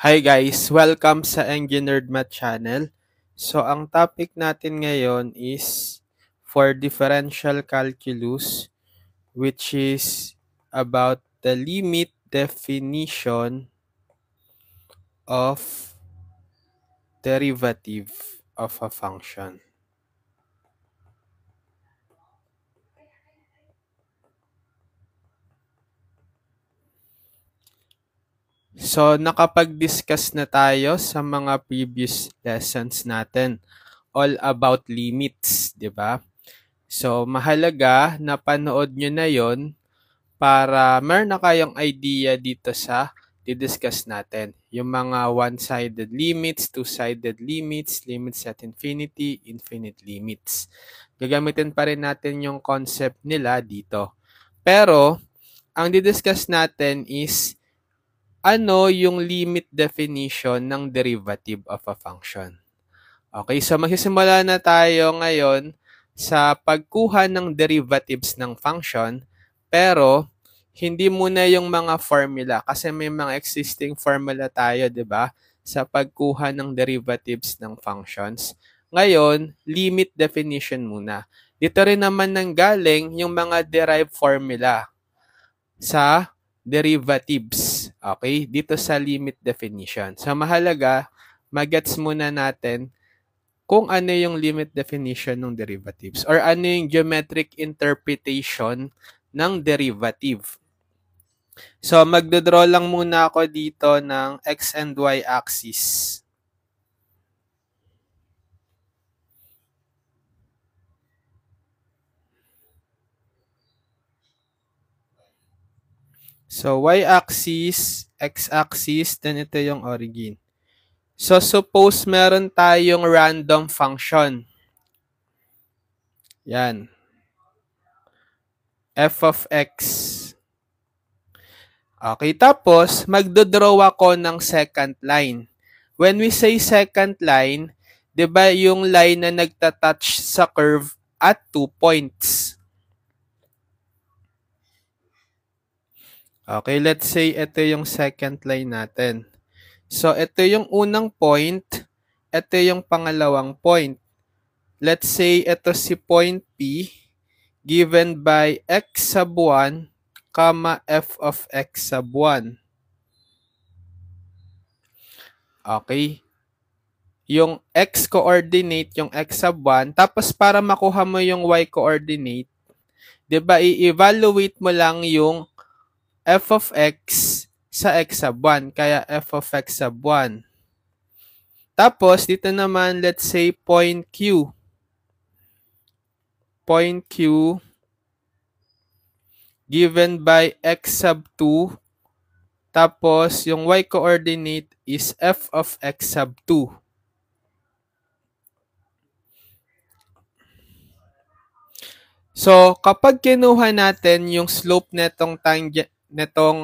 Hi guys! Welcome sa Engineered Math Channel. So, ang topic natin ngayon is for differential calculus, which is about the limit definition of derivative of a function. So, nakapag-discuss na tayo sa mga previous lessons natin all about limits, di ba? So, mahalaga na panood nyo na yon para meron na kayong idea dito sa didiscuss natin. Yung mga one-sided limits, two-sided limits, limits at infinity, infinite limits. Gagamitin pa rin natin yung concept nila dito. Pero, ang didiscuss natin is ano yung limit definition ng derivative of a function. Okay, so magsisimula na tayo ngayon sa pagkuha ng derivatives ng function, pero hindi muna yung mga formula kasi may mga existing formula tayo, 'di ba? Sa pagkuha ng derivatives ng functions. Ngayon, limit definition muna. Dito rin naman nanggaling yung mga derived formula sa derivatives. Okay? Dito sa limit definition. So, mahalaga, magets muna natin kung ano yung limit definition ng derivatives or ano yung geometric interpretation ng derivative. So, magdodraw lang muna ako dito ng x and y axis. So, y-axis, x-axis, then ito yung origin. So, suppose meron tayong random function. Yan. F of x. Okay, tapos magdodraw ako ng second line. When we say second line, 'di ba yung line na nagta-touch sa curve at 2 points. Okay, let's say ito yung second line natin. So, ito yung unang point, ito yung pangalawang point. Let's say ito si point P given by x sub 1, f of x sub 1. Okay. Yung x-coordinate, yung x sub 1, tapos para makuha mo yung y-coordinate, 'di ba, i-evaluate mo lang yung f of x sa x sub 1, kaya f of x sub 1. Tapos, dito naman, let's say, point Q. Point Q given by x sub 2, tapos yung y-coordinate is f of x sub 2. So, kapag kinuha natin yung slope netong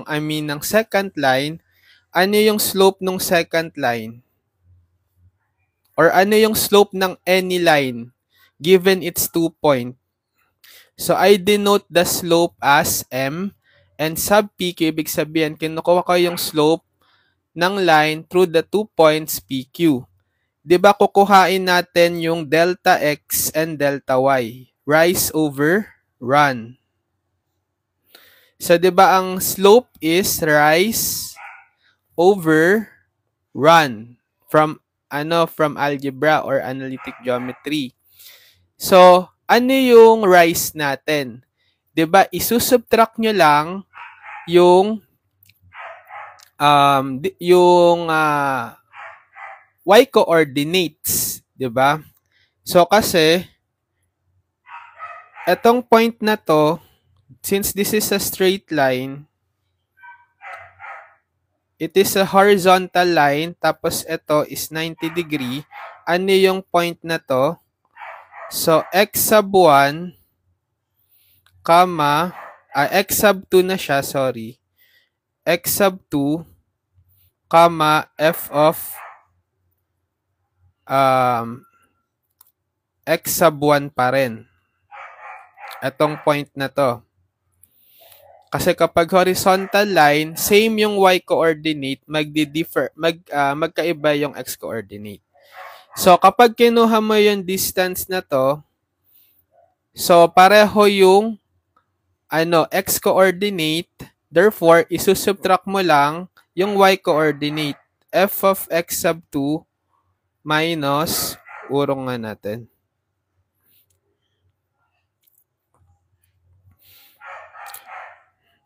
ng second line, ano yung slope ng second line? Or ano yung slope ng any line given its 2 point? So, I denote the slope as m and sub pq, ibig sabihin, kinukuha ko yung slope ng line through the 2 points pq. Diba kukuhain natin yung delta x and delta y? Rise over run. So, diba ang slope is rise over run from algebra or analytic geometry. So, ano yung rise natin? Diba, isusubtract nyo lang yung y-coordinates. Diba? So, kasi, etong point na to, since this is a straight line, it is a horizontal line, tapos ito is 90 degree. Ano yung point na to? So, x sub 1, x sub 2 na siya, sorry. X sub 2, f of x sub 1 pa rin. Etong point na to. Kasi kapag horizontal line, same yung y-coordinate, magkaiba yung x-coordinate. So, kapag kinuha mo yung distance na to, so pareho yung x-coordinate, therefore, isusubtract mo lang yung y-coordinate. F of x sub 2 minus, urong nga natin.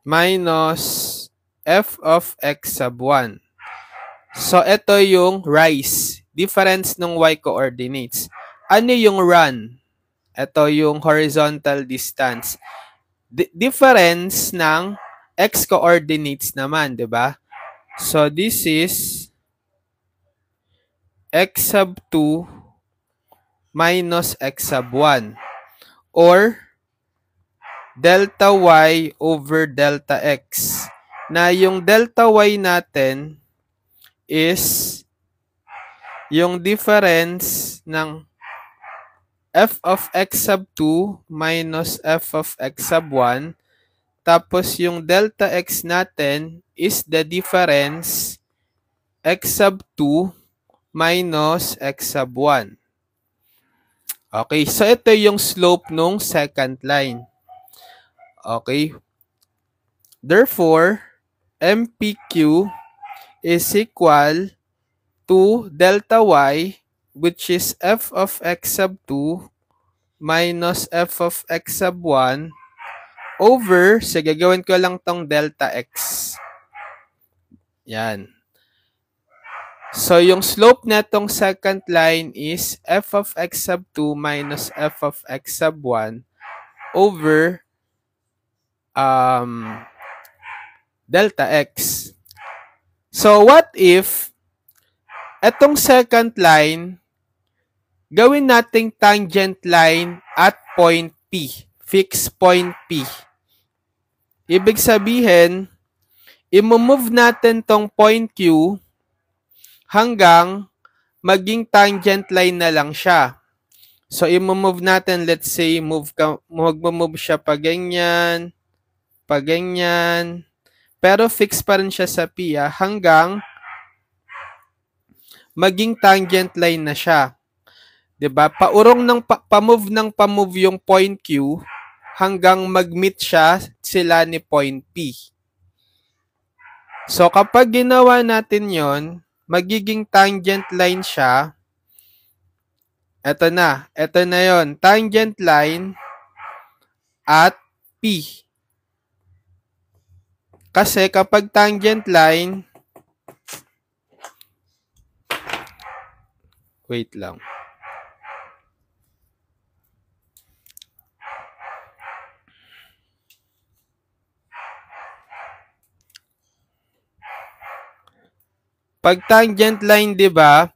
Minus f of x sub 1. So, ito yung rise. Difference ng y-coordinates. Ano yung run? Ito yung horizontal distance. Difference ng x-coordinates naman, di ba? So, this is x sub 2 minus x sub 1. Or delta y over delta x. Na yung delta y natin is yung difference ng f of x sub 2 minus f of x sub 1. Tapos yung delta x natin is the difference x sub 2 minus x sub 1. Okay, so ito yung slope nung second line. Okay. Therefore, MPQ is equal to delta y, which is f of x sub 2 minus f of x sub 1 over, sige, gawin ko lang tong delta x. Yan. So, yung slope netong second line is f of x sub 2 minus f of x sub 1 over delta x. So, what if etong second line, gawin nating tangent line at point P. Fixed point P. Ibig sabihin, i-move natin tong point Q hanggang maging tangent line na lang siya. So, i-move natin, let's say, mag-move siya pa ganyan, pero fixed pa rin siya sa P hanggang maging tangent line na siya. 'Di ba? Pa-move yung point Q hanggang mag-meet sila ni point P. So kapag ginawa natin 'yon, magiging tangent line siya. Ito na 'yon, tangent line at P. Kasi kapag tangent line, wait lang. Pag tangent line, 'di ba,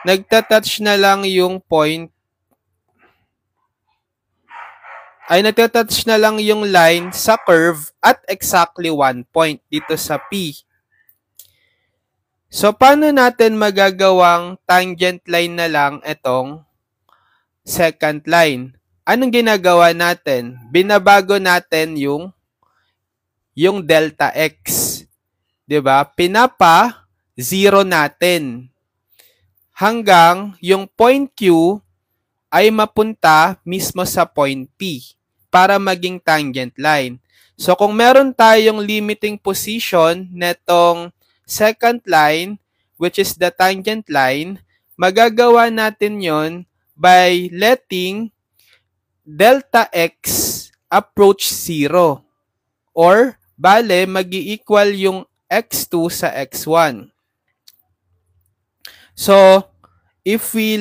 nagta-touch na lang yung point, nagta-touch na lang yung line sa curve at exactly 1 point dito sa P. So, paano natin magagawang tangent line na lang itong second line? Anong ginagawa natin? Binabago natin yung delta x. 'Di ba? Pinapa-zero natin hanggang yung point Q ay mapunta mismo sa point P para maging tangent line. So, kung meron tayong limiting position netong second line, which is the tangent line, magagawa natin yon by letting delta x approach 0. Or, bale, mag-i-equal yung x2 sa x1. So, if we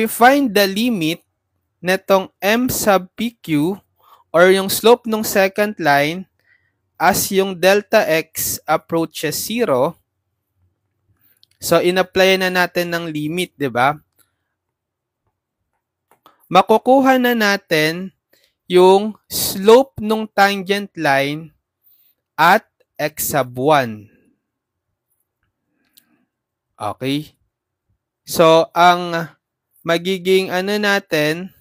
find the limit netong m sub pq or yung slope ng second line as yung delta x approaches 0, so in-apply na natin ng limit, 'di ba? Makukuha na natin yung slope ng tangent line at x sub 1. Okay? So, ang magiging natin,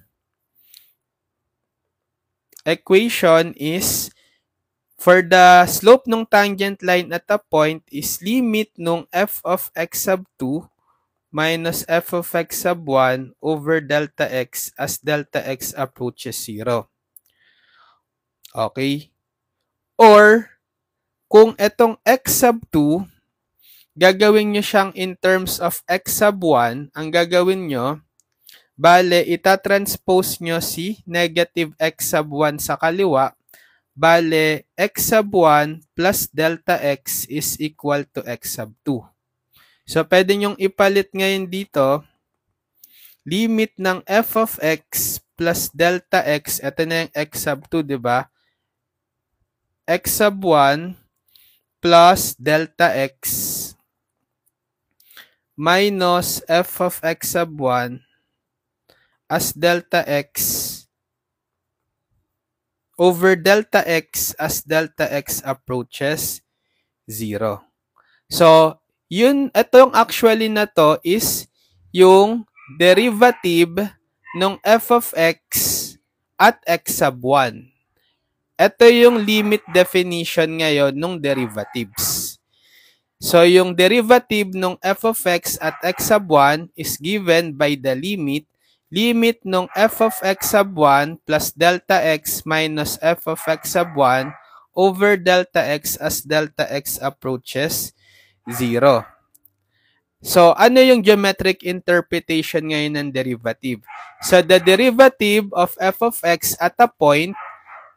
equation is for the slope ng tangent line at a point is limit nung f of x sub 2 minus f of x sub 1 over delta x as delta x approaches 0. Okay? Or, kung itong x sub 2, gagawin nyo siyang in terms of x sub 1, ang gagawin nyo, bale, itatranspose nyo si negative x sub 1 sa kaliwa, bale, x sub 1 plus delta x is equal to x sub 2. So, pwede nyong ipalit ngayon dito, limit ng f of x plus delta x, ito na yung x sub 2, di ba? X sub 1 plus delta x minus f of x sub 1 as delta x over delta x as delta x approaches 0. So, itong actually na to is yung derivative ng f of x at x sub 1. Ito yung limit definition ngayon ng derivatives. So, yung derivative ng f of x at x sub 1 is given by the limit ng f of x sub 1 plus delta x minus f of x sub 1 over delta x as delta x approaches 0. So, ano yung geometric interpretation ngayon ng derivative? So, the derivative of f of x at a point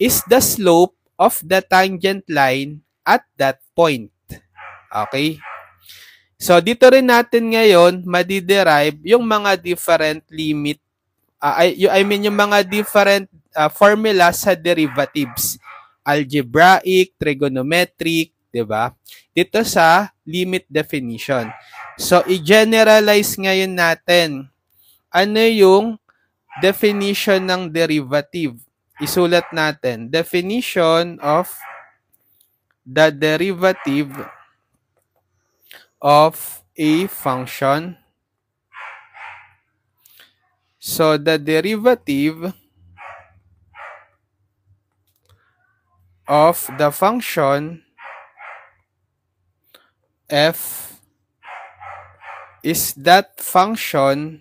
is the slope of the tangent line at that point. Okay? So, dito rin natin ngayon madiderive yung mga different limit, yung mga different formula sa derivatives. Algebraic, trigonometric, di ba? Dito sa limit definition. So, i-generalize ngayon natin ano yung definition ng derivative. Isulat natin, definition of the derivative of a function. So, the derivative of the function f is that function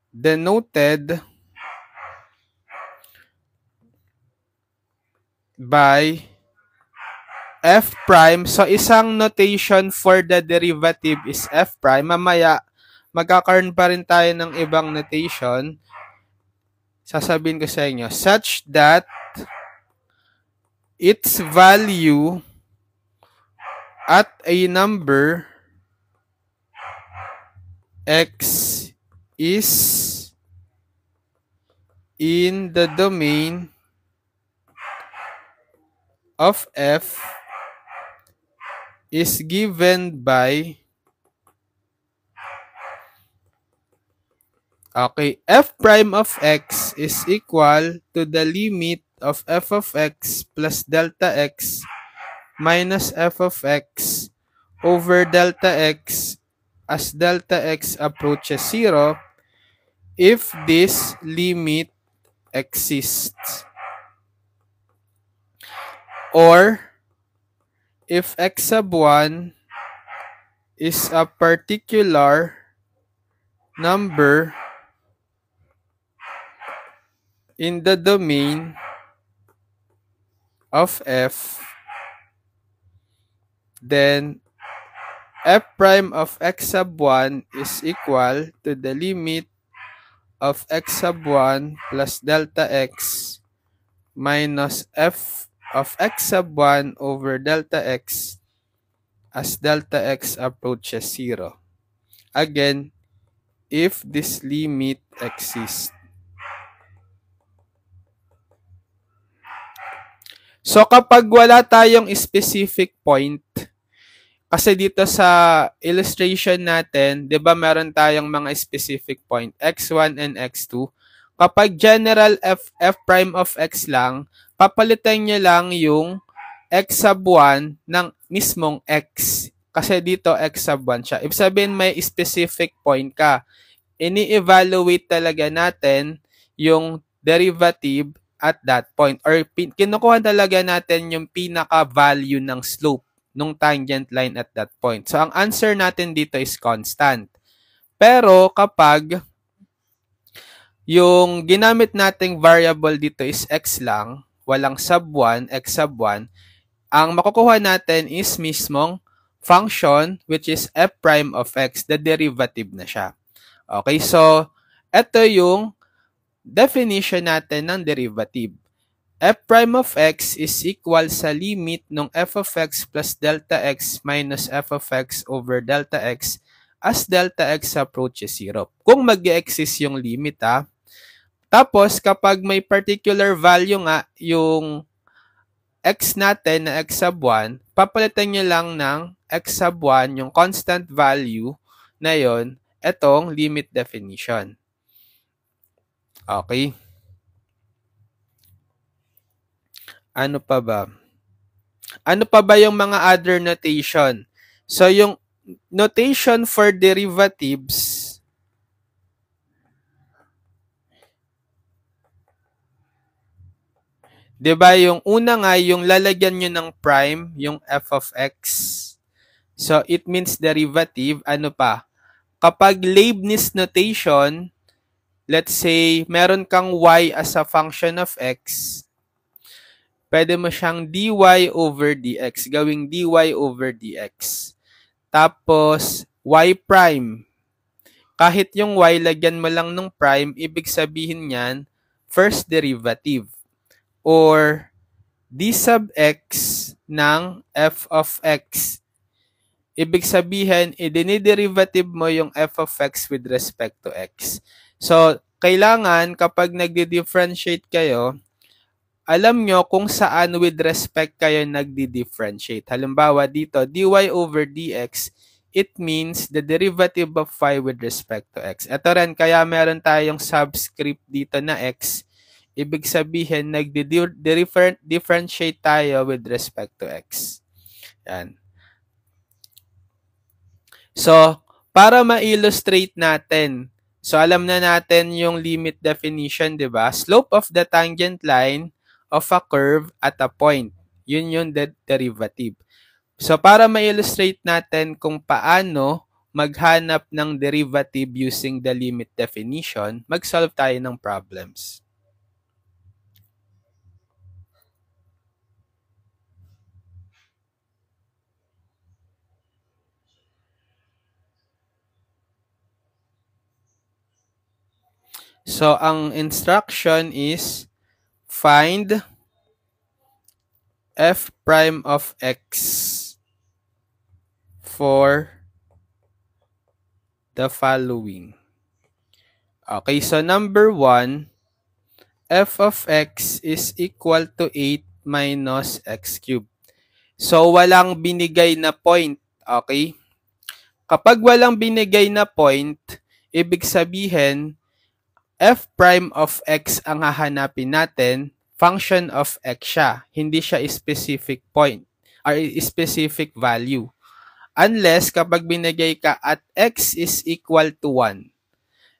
denoted by f prime. So, isang notation for the derivative is f prime. Mamaya, magkakaroon pa rin tayo ng ibang notation. Sasabihin ko sa inyo, such that its value at a number x is in the domain of f is given by f prime of x is equal to the limit of f of x plus delta x minus f of x over delta x as delta x approaches 0 if this limit exists. Or, if x sub 1 is a particular number in the domain of f, then f prime of x sub 1 is equal to the limit of x sub 1 plus delta x minus f of x sub 1 over delta x as delta x approaches 0. Again, if this limit exists. So, kapag wala tayong specific point, kasi dito sa illustration natin, di ba meron tayong mga specific point, x1 and x2. Kapag general f prime of x lang, papalitan nyo lang yung x sub 1 ng mismong x. Kasi dito x sub 1 siya. Ibig sabihin may specific point ka. Ini-evaluate talaga natin yung derivative at that point. Or kinukuha talaga natin yung pinaka-value ng slope ng tangent line at that point. So, ang answer natin dito is constant. Pero kapag yung ginamit nating variable dito is x lang, walang sub 1, x sub 1, ang makukuha natin is mismong function which is f prime of x, the derivative na siya. Okay, so ito yung definition natin ng derivative. F prime of x is equal sa limit ng f of x plus delta x minus f of x over delta x as delta x approaches 0. Kung mag-exist yung limit tapos kapag may particular value nga yung x natin na x sub 1, papalitan nyo lang ng x sub 1, yung constant value na yon, etong limit definition. Okay. Ano pa ba? Ano pa ba yung mga other notation? So, yung notation for derivatives, diba yung una nga, yung lalagyan nyo ng prime, yung f of x. So, it means derivative. Ano pa? Kapag Leibniz notation, let's say, meron kang y as a function of x, pwede mo siyang dy over dx, gawing dy over dx. Tapos, y prime. Kahit yung y, lagyan mo lang ng prime, ibig sabihin niyan, first derivative. Or, d sub x ng f of x. Ibig sabihin, i-derivative mo yung f of x with respect to x. So, kailangan kapag nagdi-differentiate kayo, alam nyo kung saan with respect kayo nagdi-differentiate. Halimbawa dito, dy over dx, it means the derivative of y with respect to x. Ito rin, kaya meron tayong subscript dito na x. Ibig sabihin, nagdi-differentiate tayo with respect to x. Yan. So, para ma-illustrate natin, so alam na natin yung limit definition, di ba? Slope of the tangent line of a curve at a point. Yun yung derivative. So, para ma-illustrate natin kung paano maghanap ng derivative using the limit definition, mag-solve tayo ng problems. So, ang instruction is find f prime of x for the following. Okay, so number 1, f of x is equal to 8 minus x cubed. So, walang binigay na point. Okay? Kapag walang binigay na point, ibig sabihin, f prime of x ang hahanapin natin, function of x siya. Hindi siya specific point or specific value. Unless kapag binigay ka at x is equal to 1.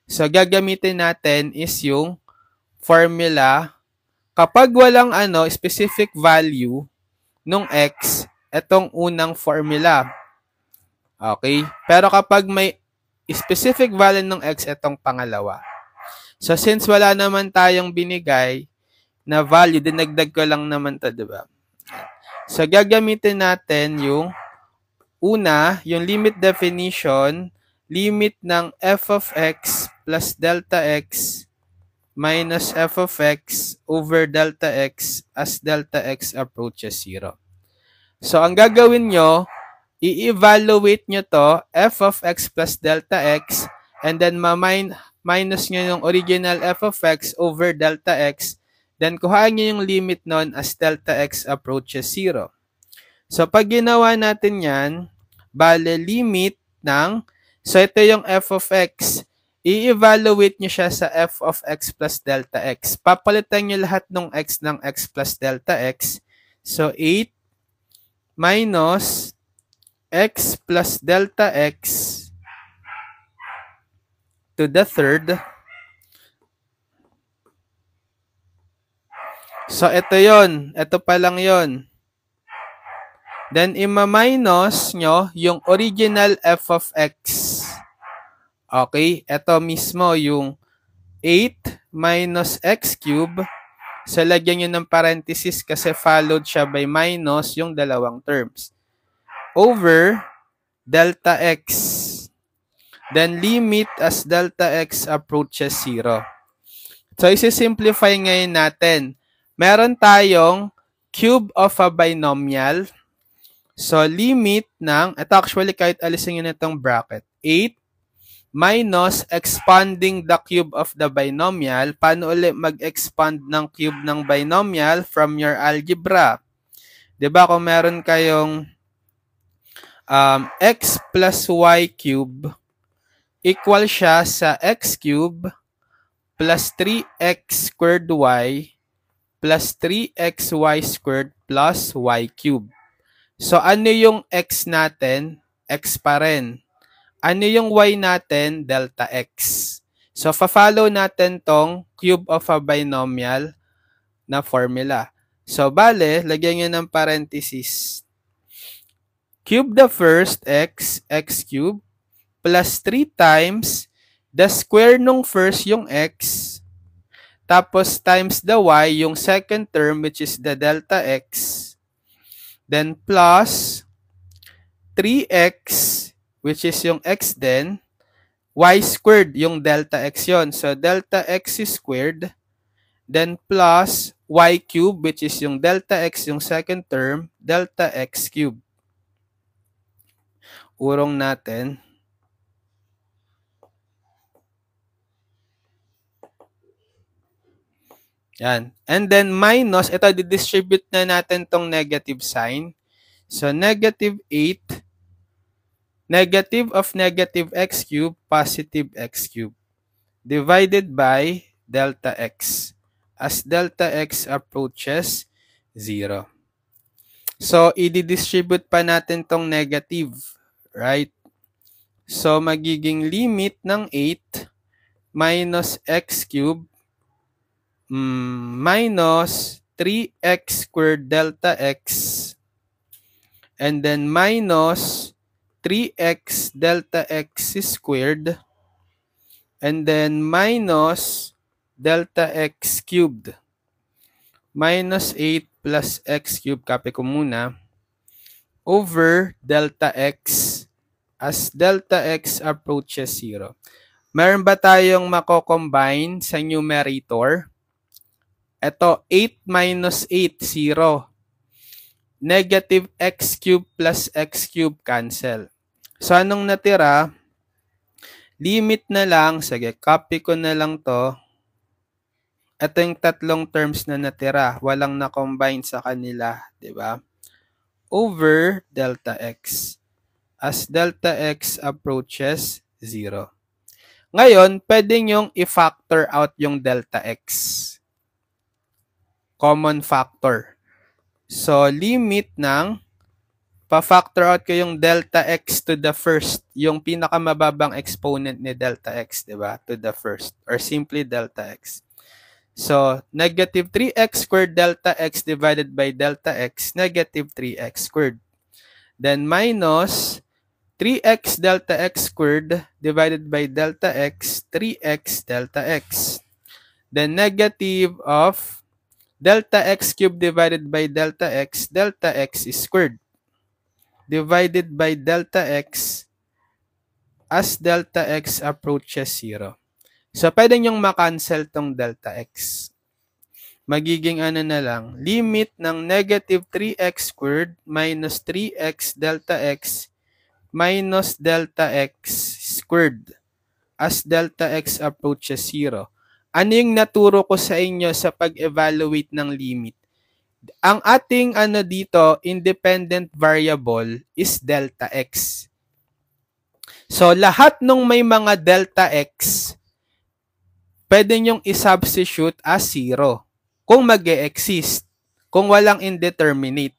So, gagamitin natin is yung formula. Kapag walang specific value nung x, etong unang formula. Okay? Pero kapag may specific value ng x, etong pangalawa. So, since wala naman tayong binigay na value, dinagdag ko lang naman ito, diba? So, gagamitin natin yung una, yung limit definition, limit ng f of x plus delta x minus f of x over delta x as delta x approaches 0. So, ang gagawin nyo, i-evaluate nyo to, f of x plus delta x, and then minus nyo yung original f of x over delta x, then kuhaan nyo yung limit nun as delta x approaches 0. So, pag ginawa natin yan, bale limit ng, so ito yung f of x, i-evaluate nyo siya sa f of x plus delta x. Papalitan nyo lahat ng x plus delta x. So, 8 minus x plus delta x to the third So, ito yon. Ito pa lang yon. Then, ima-minus nyo yung original f of x. Okay? Ito mismo yung 8 minus x cube. So, lagyan nyo ng parenthesis kasi followed siya by minus yung dalawang terms. Over delta x. Then, limit as delta x approaches 0. So, isi-simplify ngayon natin. Meron tayong cube of a binomial. So, limit ng, ito actually kahit alisin nyo itong bracket, 8 minus expanding the cube of the binomial. Paano ulit mag-expand ng cube ng binomial from your algebra? Diba kung meron kayong x plus y cube equal siya sa x cube plus 3x squared y plus 3xy squared plus y cube. So, ano yung x natin? X pa rin. Ano yung y natin? Delta x. So, fa-follow natin tong cube of a binomial na formula. So, bale, lagyan nyo ng parenthesis. Cube the first x, x cube, plus 3 times the square nung first yung x, tapos times the y, yung second term, which is the delta x, then plus 3x, which is yung x din, y squared, yung delta x yon. So, delta x squared, then plus y cube, which is yung delta x, yung second term, delta x cube. Urong natin. Yan. And then minus, ito, didistribute na natin tong negative sign. So, negative 8, negative of negative x cube, positive x cube, divided by delta x, as delta x approaches 0. So, i-distribute pa natin tong negative, right? So, magiging limit ng 8 minus x cube minus 3x squared delta x, and then minus 3x delta x squared, and then minus delta x cubed, minus 8 plus x cubed, copy ko muna, over delta x as delta x approaches 0. Meron ba tayong mako-combine sa numerator? Ito, 8 minus 8, 0. Negative x cube plus x cube cancel. So, anong natira? Limit na lang. Sige, copy ko na lang to. Ito yung tatlong terms na natira. Walang na-combine sa kanila. Diba? Over delta x. As delta x approaches 0. Ngayon, pwede nyong i-factor out yung delta x. Common factor. So, limit ng pa-factor out ko yung delta x to the first, yung pinakamababang exponent ni delta x, di ba? To the first, or simply delta x. So, negative 3x squared delta x divided by delta x, negative 3x squared. Then, minus 3x delta x squared divided by delta x, 3x delta x. Then, negative of delta x cubed divided by delta x squared, divided by delta x as delta x approaches 0. So, pwede nyong makancel tong delta x. Magiging ano na lang, limit ng negative 3x squared minus 3x delta x minus delta x squared as delta x approaches 0. Ano yung naturo ko sa inyo sa pag-evaluate ng limit? Ang ating ano dito, independent variable is delta x. So, lahat ng may mga delta x, pwede nyong i-substitute as 0 kung mag-e-exist, kung walang indeterminate,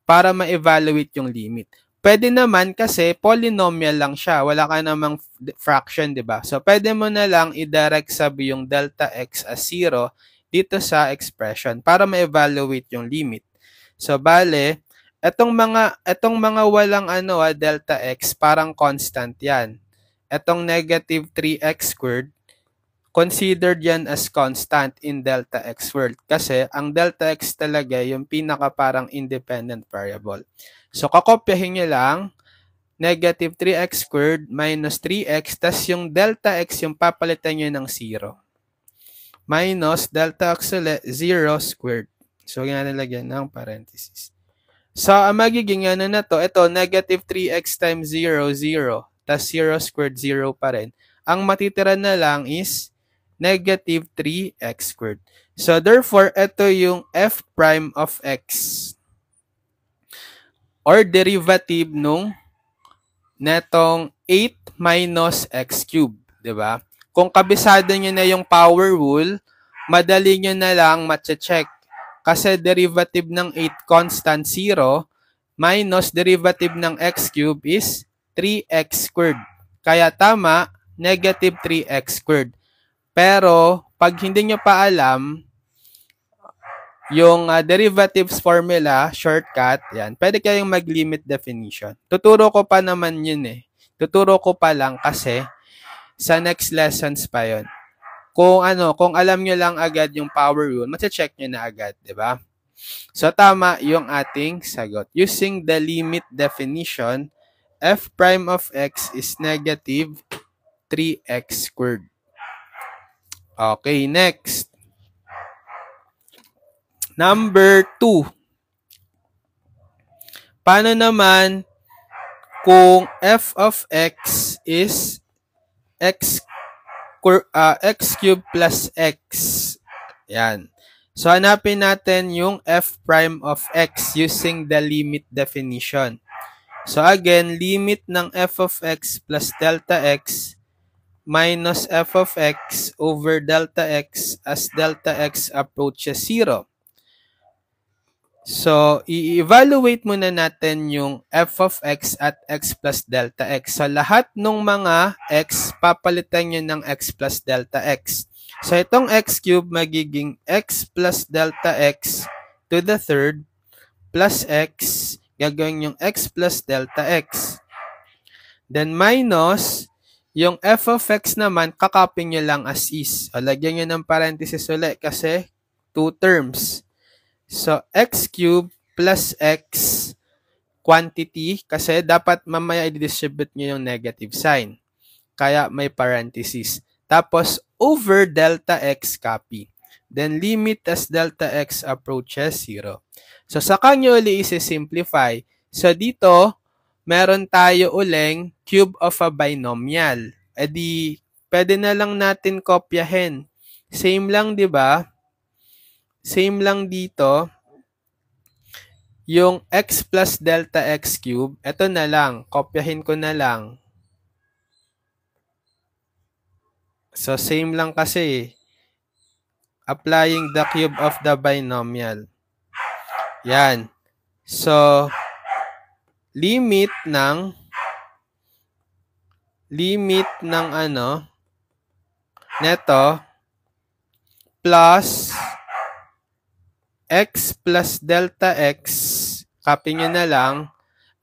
para ma-evaluate yung limit. Pwede naman kasi polynomial lang siya. Wala ka namang fraction, di ba? So, pwede mo na lang i-direct sub yung delta x as 0 dito sa expression para ma-evaluate yung limit. So, bale, etong mga walang delta x, parang constant yan. Etong negative 3x squared, considered yan as constant in delta x world. Kasi, ang delta x talaga yung pinaka parang independent variable. So, kakopyahin nyo lang, negative 3x squared minus 3x, tas yung delta x yung papalitan nyo ng 0. Minus delta x ulit, 0 squared. So, yan nalagyan ng parenthesis. So, ang magiging na to, ito, negative 3x times 0, 0. Tas 0 squared, 0 pa rin. Ang matitira na lang is negative 3x squared. So, therefore, ito yung f prime of x. Or derivative nung netong 8 minus x cubed, di ba? Kung kabisado nyo na yung power rule, madali nyo na lang matche-check. Kasi derivative ng 8 constant 0 minus derivative ng x cubed is 3x squared. Kaya tama, negative 3x squared. Pero, pag hindi nyo pa alam, yung derivatives formula, shortcut, yan, pwede kayong mag-limit definition. Tuturo ko pa naman yun eh. Tuturo ko pa lang kasi sa next lessons pa yun. Kung alam nyo lang agad yung power rule, matche-check nyo na agad, di ba? So, tama yung ating sagot. Using the limit definition, f prime of x is negative 3x squared. Okay, next. Number 2. Paano naman kung f of x is x cubed plus x? Yan. So, hanapin natin yung f prime of x using the limit definition. So, again, limit ng f of x plus delta x minus f of x over delta x as delta x approaches 0. So, i-evaluate muna natin yung f of x at x plus delta x. So, lahat ng mga x, papalitan nyo ng x plus delta x. So, itong x cube magiging x plus delta x to the third plus x, gagawin yung x plus delta x. Then, minus, yung f of x naman, kakopy nyo lang as is. O, lagyan nyo ng parenthesis ulit kasi 2 terms. So, x cube plus x quantity kasi dapat mamaya i-distribute nyo yung negative sign. Kaya may parenthesis. Tapos, over delta x copy. Then, limit as delta x approaches 0. So, saka nyo uli isi-simplify. So, dito, meron tayo uling cube of a binomial. E di, pwede na lang natin kopyahin. Same lang, di ba? Same lang dito. Yung x plus delta x cube, ito na lang. Kopyahin ko na lang. So, same lang kasi. Applying the cube of the binomial. Yan. So, limit ng neto plus x plus delta x, copy nyo na lang,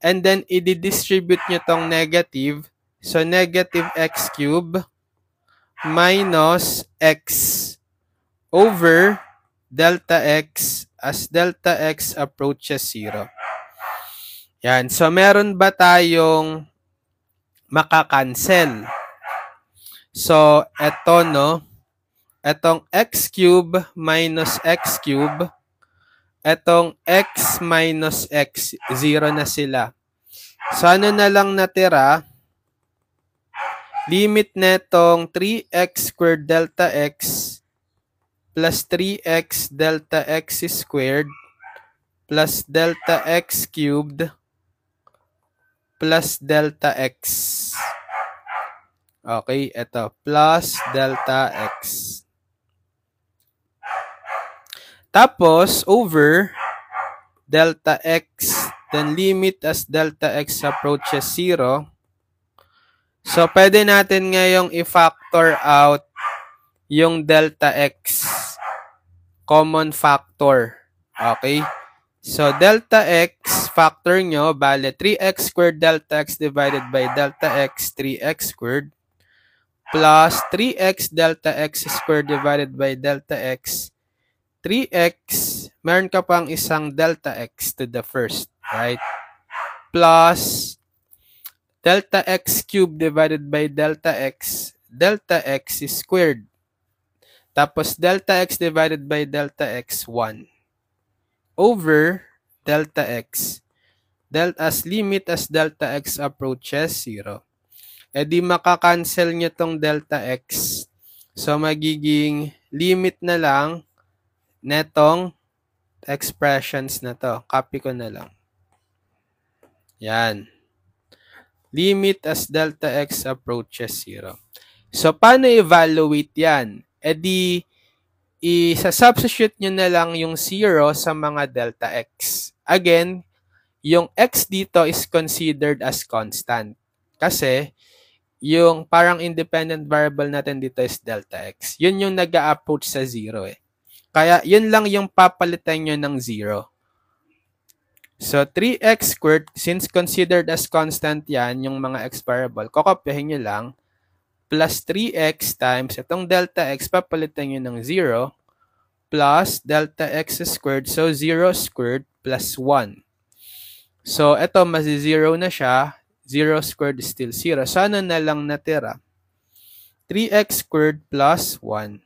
and then i-distribute nyo tong negative. So, negative x cube minus x over delta x as delta x approaches 0. Yan. So, meron ba tayong makakancel? So, eto, no? Etong x cube minus x cube, etong x minus x, 0 na sila. So, ano na lang natira? Limit netong 3x squared delta x plus 3x delta x squared plus delta x cubed plus delta x. Okay, ito. Plus delta x. Tapos, over delta x, then limit as delta x approaches 0. So, pwede natin ngayong i-factor out yung delta x. common factor. Okay? So, delta x, factor nyo, bale, 3x squared delta x divided by delta x, 3x squared, plus 3x delta x squared divided by delta x, 3x, meron ka pang isang delta x to the first, right? Plus delta x cubed divided by delta x squared. Tapos delta x divided by delta x, 1. Over delta x. As limit as delta x approaches 0. E di makakancel nyo tong delta x. So magiging limit na lang netong expressions na to. Copy ko na lang. Yan. Limit as delta x approaches 0. So, paano evaluate yan? E di, isa-substitute nyo na lang yung 0 sa mga delta x. Again, yung x dito is considered as constant. Kasi, yung parang independent variable natin dito is delta x. Yun yung nag-a-approach sa 0 eh. Kaya, yun lang yung papalitan nyo ng 0. So, 3x squared, since considered as constant yan, yung mga x variable, kokopyahin nyo lang, plus 3x times itong delta x, papalitan nyo ng 0, plus delta x squared, so 0 squared plus 1. So, ito, masi-0 na siya, 0 squared is still 0. So, ano na lang natira? 3x squared plus 1.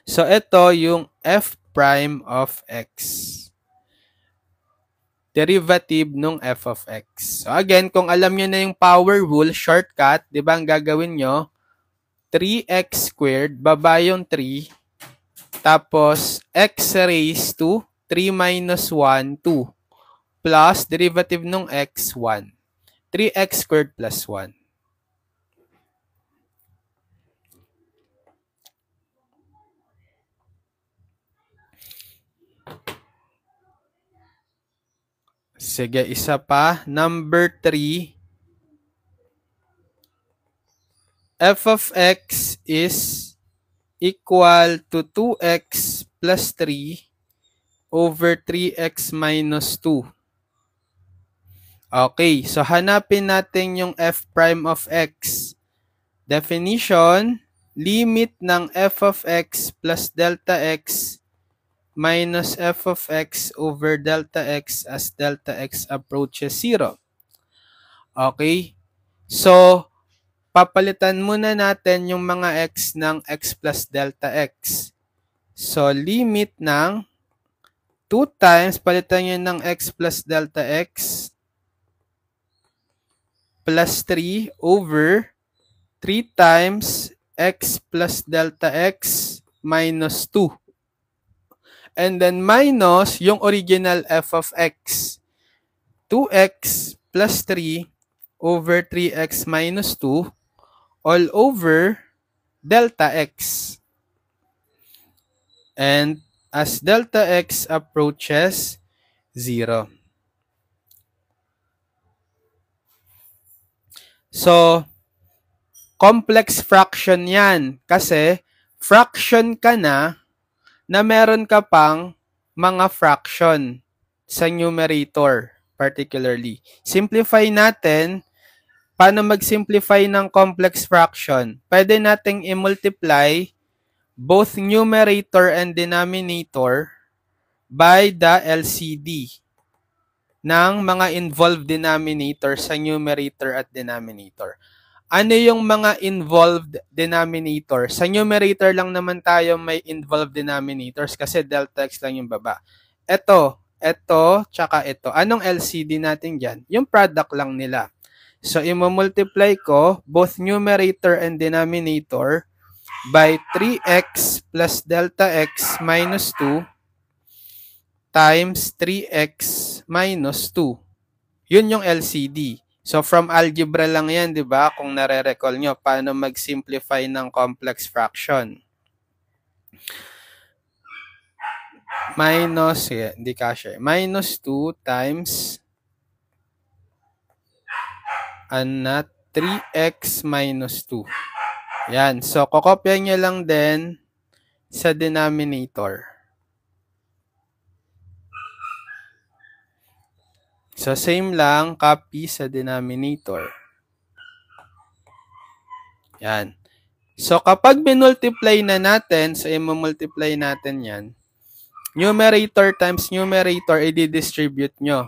So, ito yung f prime of x. Derivative ng f of x. So again, kung alam nyo na yung power rule, shortcut, di ba ang gagawin nyo? 3x squared, baba yung 3, tapos x raised to 3 minus 1, 2, plus derivative ng x, 1. 3x squared plus 1. Sige, isa pa. Number 3. F of x is equal to 2x plus 3 over 3x minus 2. Okay, so hanapin natin yung f prime of x. Definition, limit ng f of x plus delta x minus f of x over delta x as delta x approaches 0. Okay? So, papalitan muna natin yung mga x ng x plus delta x. So, limit ng 2 times, palitan nyo ng x plus delta x plus 3 over 3 times x plus delta x minus 2. And then minus yung original f of x. 2x plus 3 over 3x minus 2 all over delta x. And as delta x approaches 0. So, complex fraction yan. Kasi, fraction ka na meron ka pang mga fraction sa numerator particularly. Simplify natin. Paano mag-simplify ng complex fraction? Pwede nating i-multiply both numerator and denominator by the LCD ng mga involved denominator sa numerator at denominator. Ano yung mga involved denominator? Sa numerator lang naman tayo may involved denominators kasi delta x lang yung baba. Ito, tsaka ito. Anong LCD natin dyan? Yung product lang nila. So, i-multiply ko both numerator and denominator by 3x plus delta x minus 2 times 3x minus 2. Yun yung LCD. So, from algebra lang yan, di ba? Kung nare-recall nyo, paano mag-simplify ng complex fraction. Minus, hindi kasya. Minus 2 times 3x minus 2. Yan. So, kokopya nyo lang din sa denominator. So, same lang, copy sa denominator. Yan. So, kapag binultiply na natin, so i-multiply natin yan, numerator times numerator, i-distribute nyo.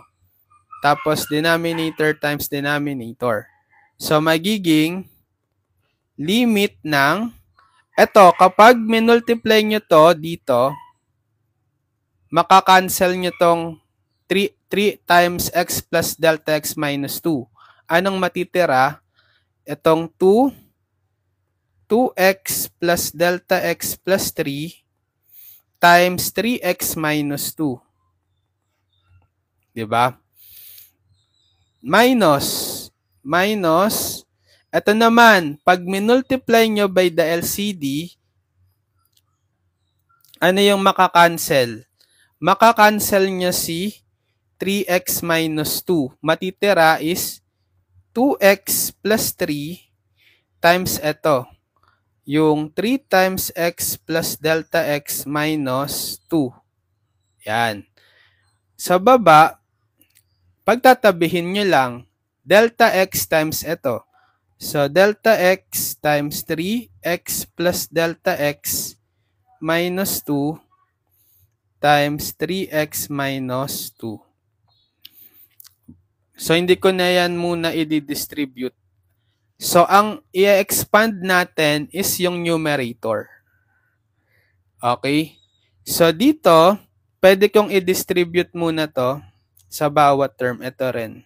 Tapos, denominator times denominator. So, magiging limit ng, eto, kapag minultiply nyo to dito, makakancel nyo tong 3 times x plus delta x minus 2. Anong matitira? Itong 2x plus delta x plus 3 times 3x minus 2. Diba? Minus. Ito naman, pag minultiply nyo by the LCD, ano yung makakancel? Makakancel nyo si 3x minus 2. Matitira is 2x plus 3 times ito. Yung 3 times x plus delta x minus 2. Yan. Sa baba, pagtatabihin nyo lang, delta x times ito. So, delta x times 3x plus delta x minus 2 times 3x minus 2. So, hindi ko na yan muna i-distribute. So, ang i-expand natin is yung numerator. Okay? So, dito, pwede kong i-distribute muna to sa bawat term. Ito rin.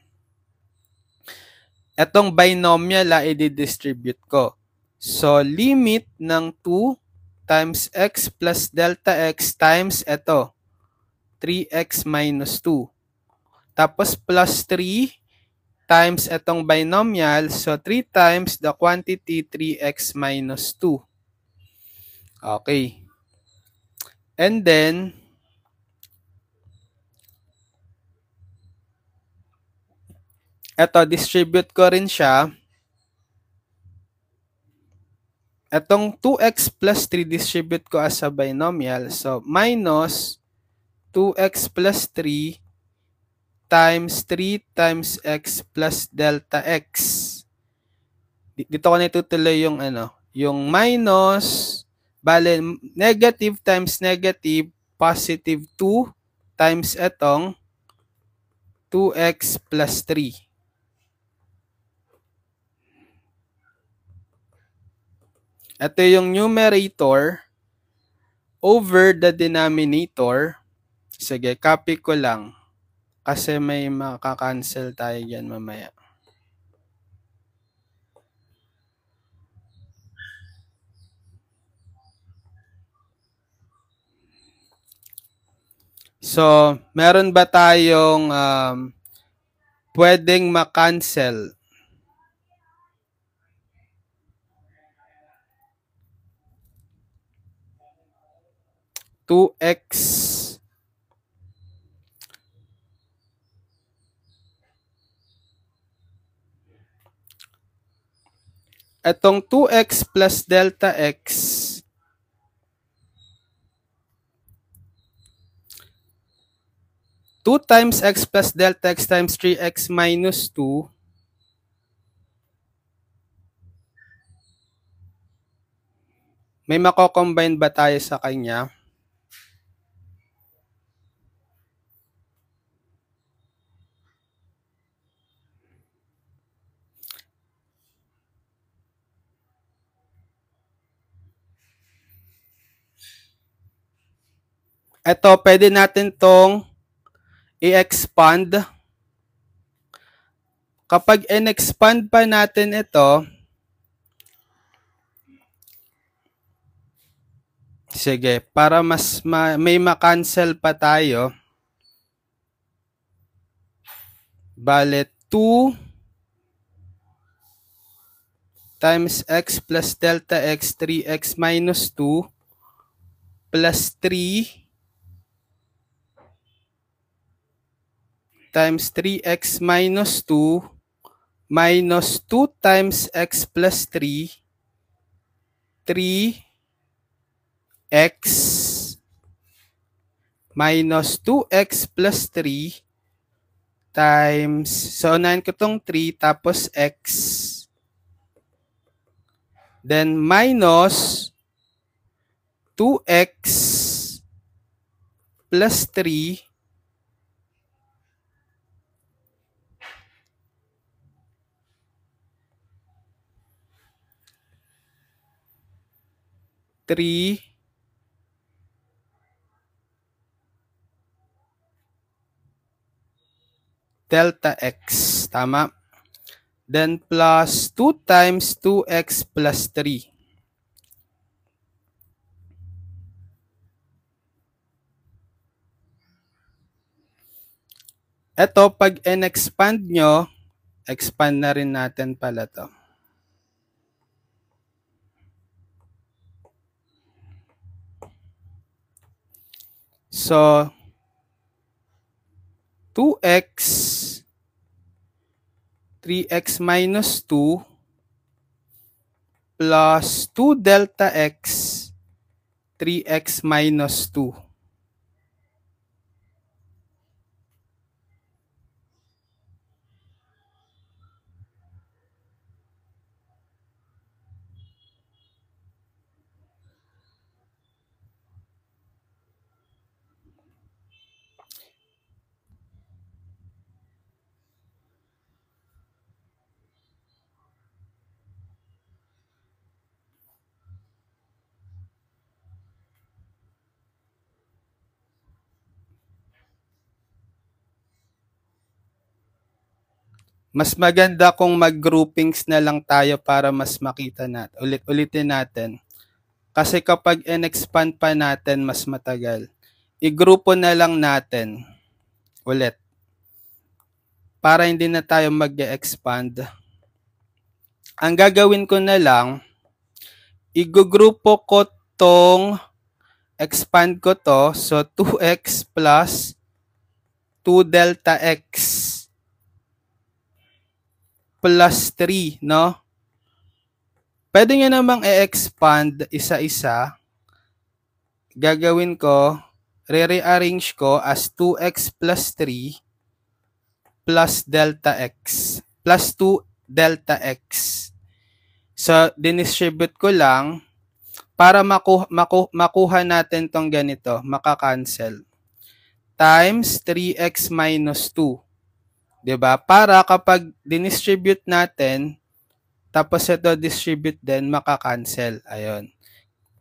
Etong binomial, i-distribute ko. So, limit ng 2 times x plus delta x times ito, 3x minus 2. Tapos, plus 3 times etong binomial. So, 3 times the quantity 3x minus 2. Okay. And then, eto, distribute ko rin siya. Etong 2x plus 3 distribute ko as a binomial. So, minus 2x plus 3 times 3 times x plus delta x. Dito ko na itutuloy yung yung minus, bale, negative times negative, positive 2 times etong 2x plus 3. Ito yung numerator over the denominator. Sige, copy ko lang. Kasi may makakancel tayo dyan mamaya. So, meron ba tayong pwedeng makancel? Etong 2x plus delta x, two times x plus delta x times 3x minus 2, may mako-combine ba tayo sa kanya? Ito, pwede natin tong i-expand. Kapag in-expand pa natin ito, sige, para mas may makancel pa tayo, bale 2 times x plus delta x 3x minus 2 plus 3 times 3x minus 2 minus 2 times x plus 3, 3 x minus 2x plus 3 times, so unahin ko tong 3 tapos x, then minus 2x plus 3 delta x, tama? Then plus 2 times 2x plus 3. Ito, pag in-expand nyo, expand na rin natin pala to. So, 2x, 3x minus 2, plus 2 delta x, 3x minus 2. Mas maganda kung mag-groupings na lang tayo para mas makita natin. Ulitin natin. Kasi kapag in-expand pa natin, mas matagal. I-grupo na lang natin ulit. Para hindi na tayo mag-expand. Ang gagawin ko na lang, i-grupo ko tong expand ko to. So, 2x plus 2 delta x plus 3, no? Pwede nyo namang i-expand isa-isa. Gagawin ko, re-rearrange ko as 2x plus 3 plus delta x plus 2 delta x. So, dinistribute ko lang para makuha natin tong ganito, makakancel. Times 3x minus 2. Diba? Para kapag dinistribute natin, tapos ito distribute din, makakancel. Ayun.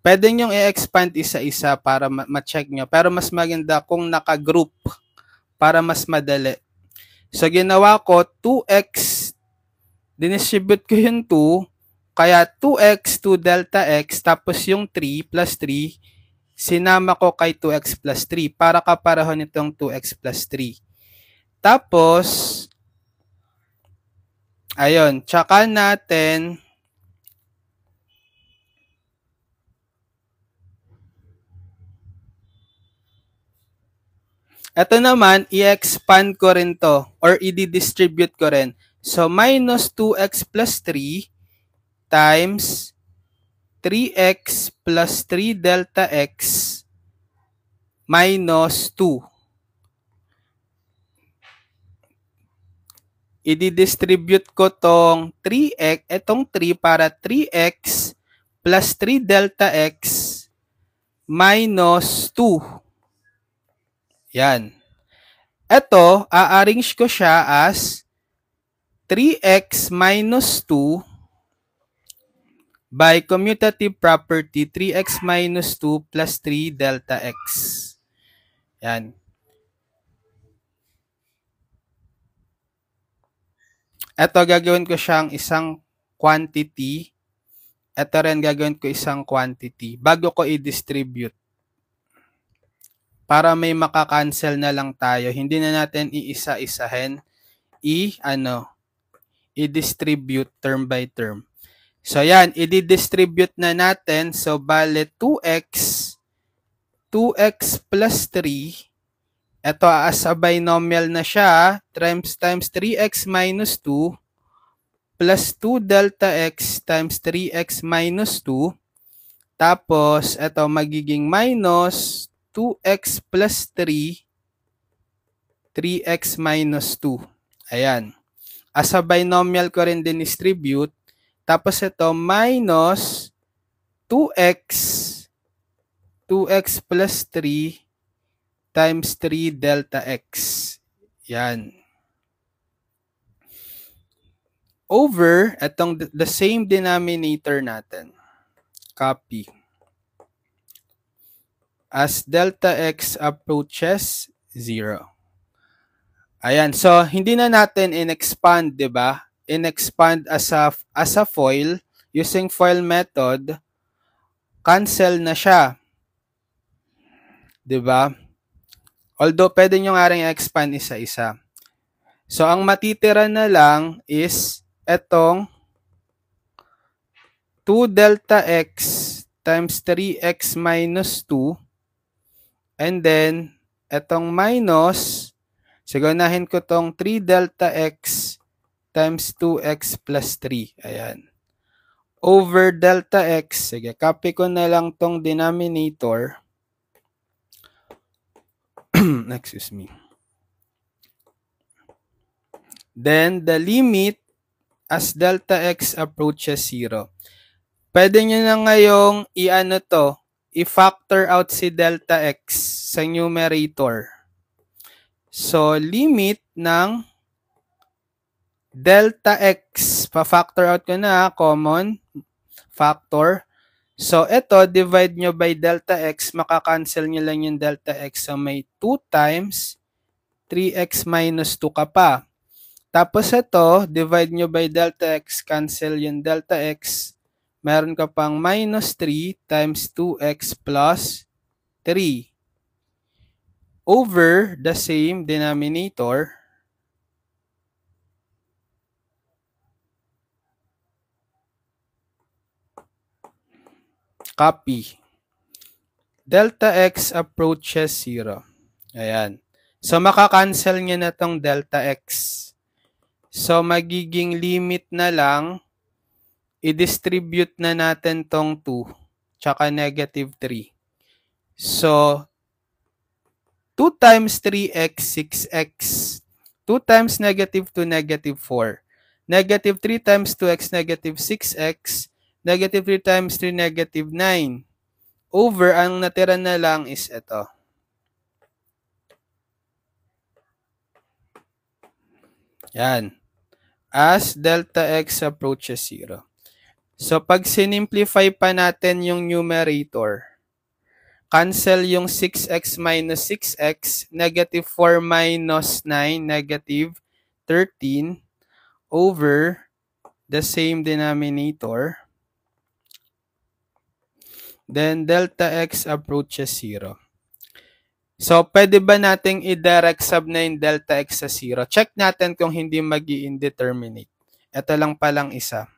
Pwede nyo i-expand isa-isa para ma-check nyo. Pero mas maganda kung naka-group para mas madali. So, ginawa ko, 2x, dinistribute ko yung 2, kaya 2x, 2 delta x, tapos yung 3 plus 3, sinama ko kay 2x plus 3 para kapareho nitong 2x plus 3. Tapos, ayun, tsaka natin ito naman, i-expand ko rin to or i-distribute ko rin. So, minus 2x plus 3 times 3x plus 3 delta x minus 2. I-distribute ko tong 3x, itong 3 para 3x plus 3 delta x minus 2. Yan. Ito, a-arrange ko siya as 3x minus 2 by commutative property 3x minus 2 plus 3 delta x. Yan. Ito, gagawin ko siyang isang quantity. Ito rin gagawin ko isang quantity bago ko i-distribute. Para may makakancel na lang tayo. Hindi na natin iisa-isahin. I-distribute term by term. So, yan. I-distribute na natin. So, bale 2x plus 3. Ito, as a binomial na siya. Times 3x minus 2 plus 2 delta x times 3x minus 2 Tapos, ito magiging minus 2x plus 3, 3x minus 2. Ayan. As a binomial ko rin din-distribute. Tapos ito, minus 2x, 2x plus 3 times 3 delta x. Yan. Over, itong the same denominator natin. Copy. As delta x approaches 0. Ayan, so hindi na natin in-expand, 'di ba? In-expand as a FOIL, using FOIL method, cancel na siya. 'Di ba? Although pwede nyo nga rin i-expand isa-isa. So ang matitira na lang is etong 2 delta x times 3x minus 2, and then etong minus, sigunahin ko tong 3 delta x times 2x plus 3. Ayan. Over delta x. Sige, copy ko na lang tong denominator. Excuse me. Then, the limit as delta x approaches 0. Pwede nyo na ngayong i-factor out si delta x sa numerator. So, limit ng delta x, pa-factor out ko na, common factor. So, ito, divide nyo by delta x, makakancel nyo lang yung delta x. So, may 2 times 3x minus 2 ka pa. Tapos ito, divide nyo by delta x, cancel yung delta x. Meron ka pang minus 3 times 2x plus 3. Over the same denominator. Copy. Delta x approaches 0. Ayan. So, makakancel nyo na tong delta x. So, magiging limit na lang, i-distribute na natin tong 2, tsaka negative 3. So, 2 times 3x, 6x. 2 times negative 2, negative 4. Negative 3 times 2x, negative 6x. Negative 3 times 3, negative 9. Over, ang natira na lang is ito. Yan. As delta x approaches 0. So, pag sinimplify pa natin yung numerator, cancel yung 6x minus 6x, negative 4 minus 9, negative 13, over the same denominator. Then, delta x approaches 0. So, pwede ba nating i-direct sub na yung delta x sa 0? Check natin kung hindi mag-i-indeterminate. Ito lang palang isa.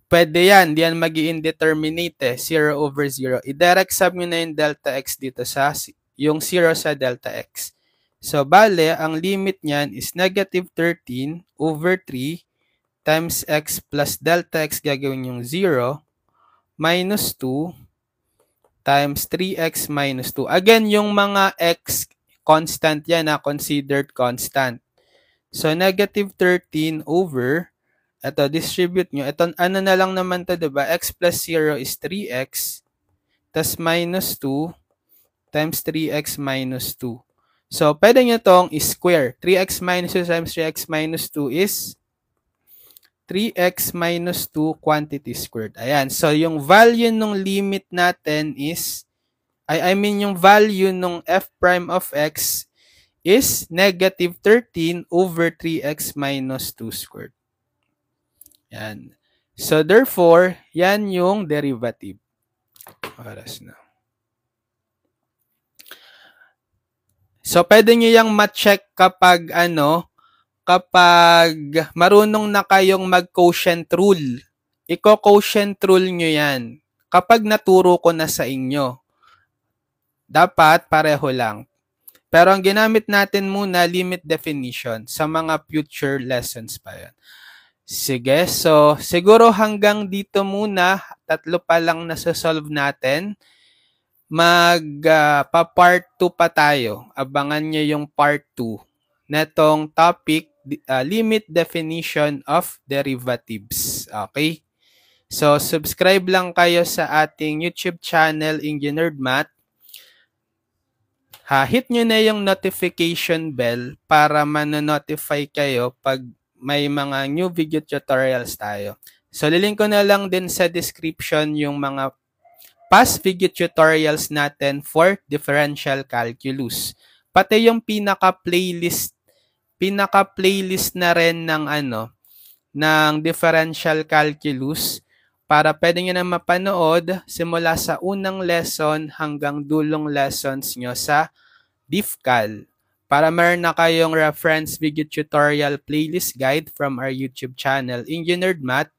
Pwede yan. Di yan mag-i-indeterminate 0 over 0. I-direct sub nyo na yung delta x dito sa yung 0 sa delta x. So, bale, ang limit niyan is negative 13 over 3 times x plus delta x, gagawin yung 0, minus 2 times 3x minus 2. Again, yung mga x constant yan, considered constant. So, negative 13 over, ito, distribute nyo. Ito, ano na lang naman to, diba? X plus 0 is 3x, tas minus 2 times 3x minus 2. So, pwede nyo tong square. 3x minus 2 times 3x minus 2 is 3x minus 2 quantity squared. Ayan. So, yung value ng limit natin is, yung value ng f prime of x is negative 13 over 3x minus 2 squared. Yan. So, therefore, yan yung derivative. Oras na. So, pwede nyo yung ma-check kapag kapag marunong na kayong mag-quotient rule. Iko-quotient rule nyo yan. Kapag naturo ko na sa inyo. Dapat pareho lang. Pero ang ginamit natin muna, limit definition. Sa mga future lessons pa yan. Sige, so siguro hanggang dito muna, 3 pa lang nasa-solve natin. Pa-part 2 pa tayo. Abangan nyo yung part 2 netong topic, limit definition of derivatives. Okay? So, subscribe lang kayo sa ating YouTube channel, Engineered Math. Hit nyo na yung notification bell para manonotify kayo pag may mga new video tutorials tayo. So, lilink ko na lang din sa description yung mga past video tutorials natin for differential calculus. Pati yung pinaka-playlist na rin ng differential calculus para pwede nyo na mapanood simula sa unang lesson hanggang dulong lessons nyo sa DIFCAL. Para meron na kayong reference video tutorial playlist guide from our YouTube channel, Engineered Math,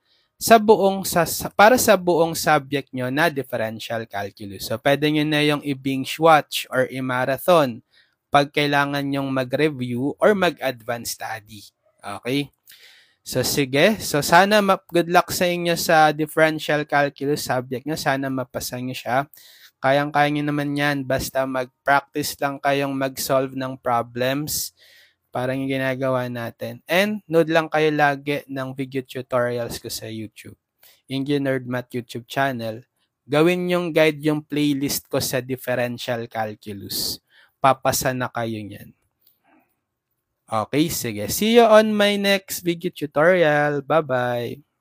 para sa buong subject nyo na differential calculus. So, pwede nyo na yung i-binge watch or i-marathon pag kailangan nyong mag-review or mag-advance study. Okay? So, sige. So, sana good luck sa inyo sa differential calculus subject nyo. Sana mapasa nyo siya. Kayang-kaya nyo naman yan. Basta mag-practice lang kayong mag-solve ng problems. Parang yung ginagawa natin. And nood lang kayo lagi ng video tutorials ko sa YouTube. Engineered Math YouTube channel. Gawin yung guide yung playlist ko sa differential calculus. Papasa na kayo niyan. Okay, sige. See you on my next video tutorial. Bye-bye.